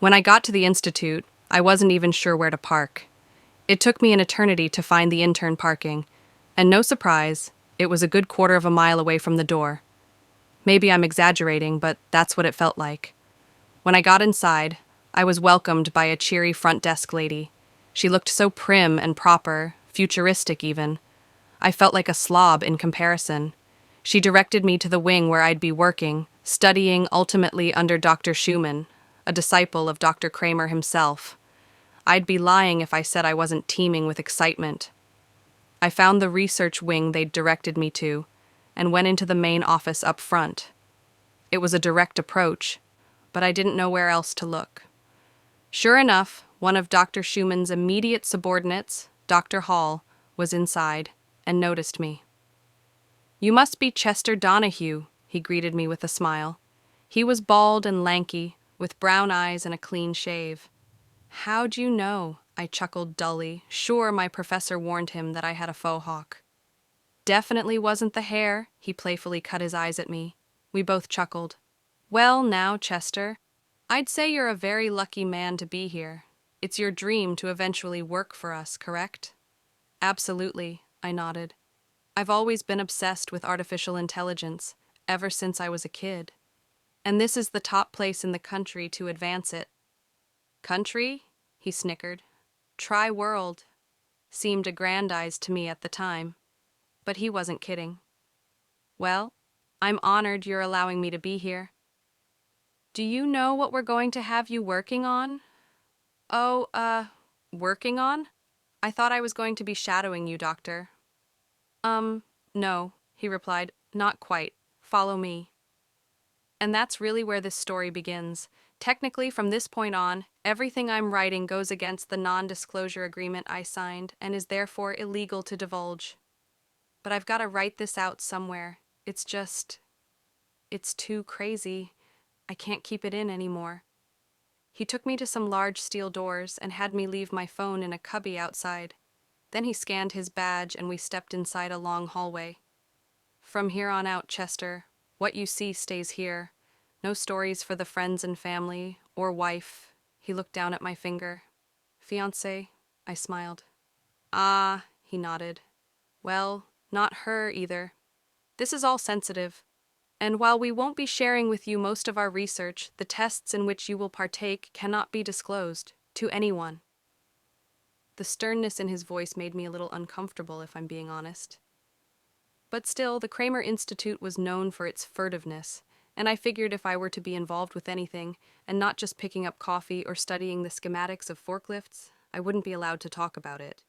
When I got to the institute, I wasn't even sure where to park. It took me an eternity to find the intern parking, and no surprise, it was a good quarter of a mile away from the door. Maybe I'm exaggerating, but that's what it felt like. When I got inside, I was welcomed by a cheery front desk lady. She looked so prim and proper, futuristic even. I felt like a slob in comparison. She directed me to the wing where I'd be working, studying ultimately under Dr. Schumann, a disciple of Dr. Kramer himself. I'd be lying if I said I wasn't teeming with excitement. I found the research wing they'd directed me to, and went into the main office up front. It was a direct approach, but I didn't know where else to look. Sure enough, one of Dr. Schumann's immediate subordinates, Dr. Hall, was inside and noticed me. "You must be Chester Donahue," he greeted me with a smile. He was bald and lanky, with brown eyes and a clean shave. "How'd you know?" I chuckled dully, sure my professor warned him that I had a faux hawk. "Definitely wasn't the hair," he playfully cut his eyes at me. We both chuckled. "Well, now, Chester, I'd say you're a very lucky man to be here. It's your dream to eventually work for us, correct?" "Absolutely," I nodded. "I've always been obsessed with artificial intelligence, ever since I was a kid. And this is the top place in the country to advance it." "Country?" he snickered. "Try world." Seemed aggrandized to me at the time. But he wasn't kidding. "Well, I'm honored you're allowing me to be here. Do you know what we're going to have you working on?" "Oh, working on? I thought I was going to be shadowing you, Doctor." No," he replied, "not quite. Follow me." And that's really where this story begins. Technically, from this point on, everything I'm writing goes against the non-disclosure agreement I signed and is therefore illegal to divulge. But I've got to write this out somewhere. It's too crazy. I can't keep it in anymore. He took me to some large steel doors and had me leave my phone in a cubby outside. Then he scanned his badge and we stepped inside a long hallway. "From here on out, Chester, what you see stays here. No stories for the friends and family, or wife." He looked down at my finger. "Fiancé?" I smiled. "Ah," he nodded. "Well, not her either. This is all sensitive. And while we won't be sharing with you most of our research, the tests in which you will partake cannot be disclosed to anyone." The sternness in his voice made me a little uncomfortable, if I'm being honest. But still, the Kramer Institute was known for its furtiveness, and I figured if I were to be involved with anything, and not just picking up coffee or studying the schematics of forklifts, I wouldn't be allowed to talk about it.